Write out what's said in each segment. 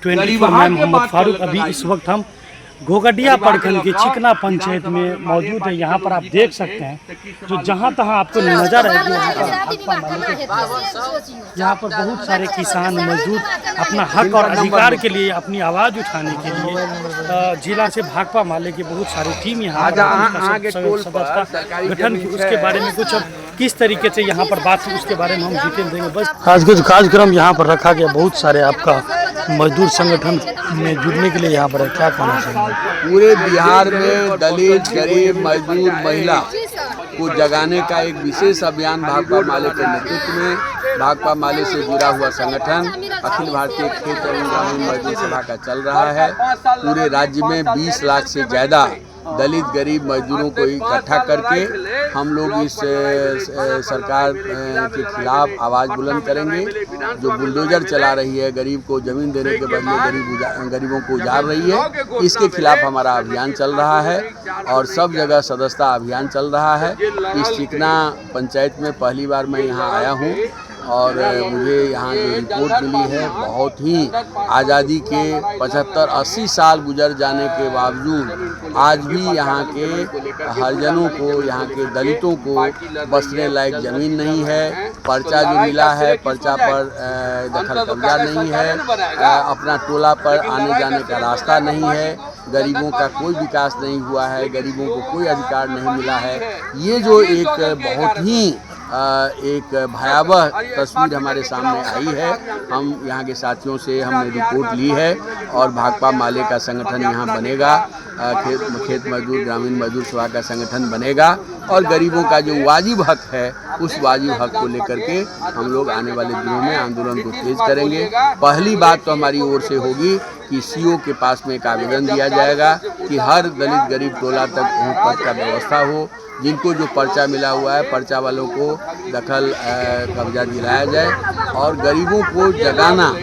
24 मैं मोहम्मद फारूक। अभी इस वक्त हम घोघडिया प्रखंड की चिकना पंचायत में मौजूद है। यहाँ पर आप देख सकते हैं जो जहाँ तहाँ आपको नजर आएगी यहाँ पर बहुत सारे किसान मजदूर अपना हक और अधिकार के लिए अपनी आवाज़ उठाने के लिए जिला से भाकपा माले की बहुत सारी टीम यहाँ सदस्यता गठन की, उसके बारे में कुछ अब किस तरीके से यहाँ पर बात उसके बारे में हम डिटेल देंगे। बस आज कुछ कार्यक्रम यहाँ पर रखा गया, बहुत सारे आपका मजदूर संगठन में जुड़ने के लिए यहाँ पर है। क्या कहना चाहिए? पूरे बिहार में दलित, गरीब, मजदूर, महिला को जगाने का एक विशेष अभियान भाकपा माले के नेतृत्व में भाकपा माले से जुड़ा हुआ संगठन अखिल भारतीय खेत एवं ग्रामीण मजदूर सभा का चल रहा है। पूरे राज्य में 20 लाख से ज़्यादा दलित, गरीब मजदूरों को इकट्ठा करके हम लोग इस सरकार के खिलाफ आवाज़ बुलंद करेंगे। जो बुलडोजर चला रही है, गरीब को ज़मीन देने के बदले गरीबों को उजाड़ रही है, इसके खिलाफ हमारा अभियान चल रहा है और सब जगह सदस्यता अभियान चल रहा है। इस चिकना पंचायत में पहली बार मैं यहाँ आया हूँ और मुझे यहाँ जो रिपोर्ट मिली है, बहुत ही आज़ादी के 75-80 साल गुजर जाने के बावजूद आज भी यहाँ के हरिजनों को, यहाँ के दलितों को बसने लायक ज़मीन नहीं है। पर्चा जो मिला है, पर्चा पर दखल कब्जा नहीं है, अपना टोला पर आने जाने का रास्ता नहीं है, गरीबों का कोई विकास नहीं हुआ है, गरीबों को कोई अधिकार नहीं मिला है। ये जो एक बहुत ही एक भयावह तस्वीर हमारे सामने आई है। हम यहाँ के साथियों से हमने रिपोर्ट ली है और भाकपा माले का संगठन यहाँ बनेगा, खेत मजदूर ग्रामीण मजदूर सभा का संगठन बनेगा और गरीबों का जो वाजिब हक है उस वाजिब हक को लेकर के हम लोग आने वाले दिनों में आंदोलन को तेज करेंगे। पहली बात तो हमारी ओर से होगी कि सीओ के पास में एक आवेदन दिया जाएगा कि हर दलित गरीब टोला तक पहुँच पद का व्यवस्था हो। जिनको जो पर्चा मिला हुआ है, पर्चा वालों को दखल कब्जा दिलाया जाए और गरीबों को जगाना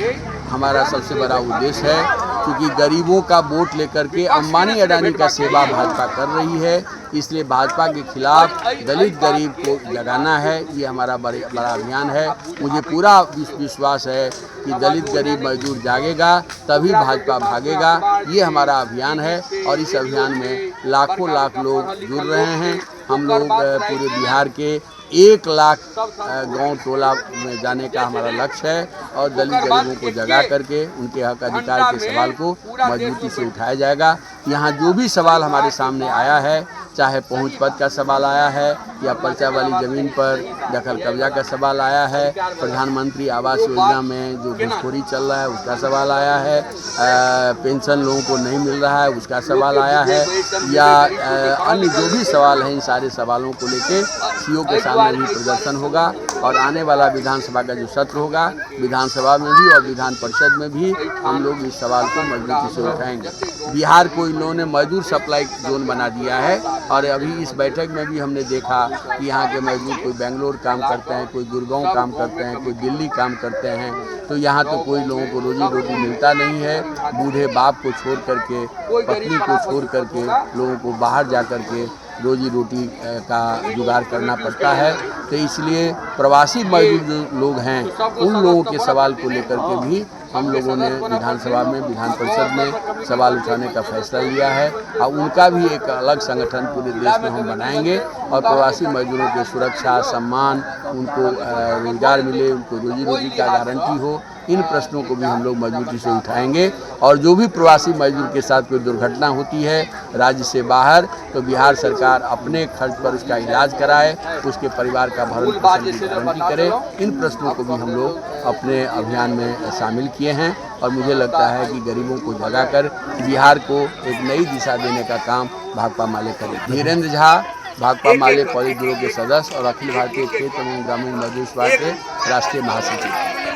हमारा सबसे बड़ा उद्देश्य है। क्योंकि गरीबों का वोट लेकर के अंबानी अडानी का सेवा भाजपा कर रही है, इसलिए भाजपा के खिलाफ दलित गरीब को जगाना है। ये हमारा बड़ा अभियान है। मुझे पूरा विश्वास है कि दलित गरीब मजदूर जागेगा तभी भाजपा भागेगा। ये हमारा अभियान है और इस अभियान में लाखों लाख लोग जुड़ रहे हैं। हम लोग पूरे बिहार के 1 लाख गांव टोला में जाने का हमारा लक्ष्य है और दलित गरीबों को जगा करके उनके हक अधिकार के सवाल को मजबूती से उठाया जाएगा। यहाँ जो भी सवाल हमारे सामने आया है, चाहे पहुँच पद का सवाल आया है या पर्चा वाली ज़मीन पर दखल कब्जा का सवाल आया है, प्रधानमंत्री आवास योजना में जो घूसखोरी चल रहा है उसका सवाल आया है, पेंशन लोगों को नहीं मिल रहा है उसका सवाल आया है, या अन्य जो भी सवाल हैं, इन सारे सवालों को लेके सीओ के सामने भी प्रदर्शन होगा और आने वाला विधानसभा का जो सत्र होगा, विधानसभा में भी और विधान परिषद में भी हम लोग इस सवाल को मजबूती से उठाएंगे। बिहार को इन लोगों ने मजदूर सप्लाई जोन बना दिया है और अभी इस बैठक में भी हमने देखा कि यहाँ के मजदूर कोई बेंगलोर काम करते हैं, कोई गुड़गांव काम करते हैं, कोई दिल्ली काम करते हैं। तो यहाँ तो कोई लोगों को रोजी रोटी मिलता नहीं है। बूढ़े बाप को छोड़ करके, पत्नी को छोड़ करके लोगों को बाहर जा करके रोजी रोटी का जुगाड़ करना पड़ता है। तो इसलिए प्रवासी मजदूर जो लोग हैं उन लोगों के सवाल को लेकर के भी हम लोगों ने विधानसभा में, विधान परिषद में सवाल उठाने का फैसला लिया है और उनका भी एक अलग संगठन पूरे देश में हम बनाएंगे और प्रवासी मजदूरों की सुरक्षा, सम्मान, उनको रोजगार मिले, उनको रोजी रोटी का गारंटी हो, इन प्रश्नों को भी हम लोग मजबूती से उठाएंगे। और जो भी प्रवासी मजदूर के साथ कोई दुर्घटना होती है राज्य से बाहर, तो बिहार सरकार अपने खर्च पर उसका इलाज कराए, उसके परिवार का भरण पोषण की गारंटी करे। इन प्रश्नों को भी हम लोग अपने अभियान में शामिल किए हैं और मुझे लगता है कि गरीबों को जगाकर बिहार को एक नई दिशा देने का काम भाकपा माले करेगी। धीरेन्द्र झा, भाकपा माले पॉलिट ब्यूरो के सदस्य और अखिल भारतीय खेत एवं ग्रामीण मजदूर सभा के राष्ट्रीय महासचिव।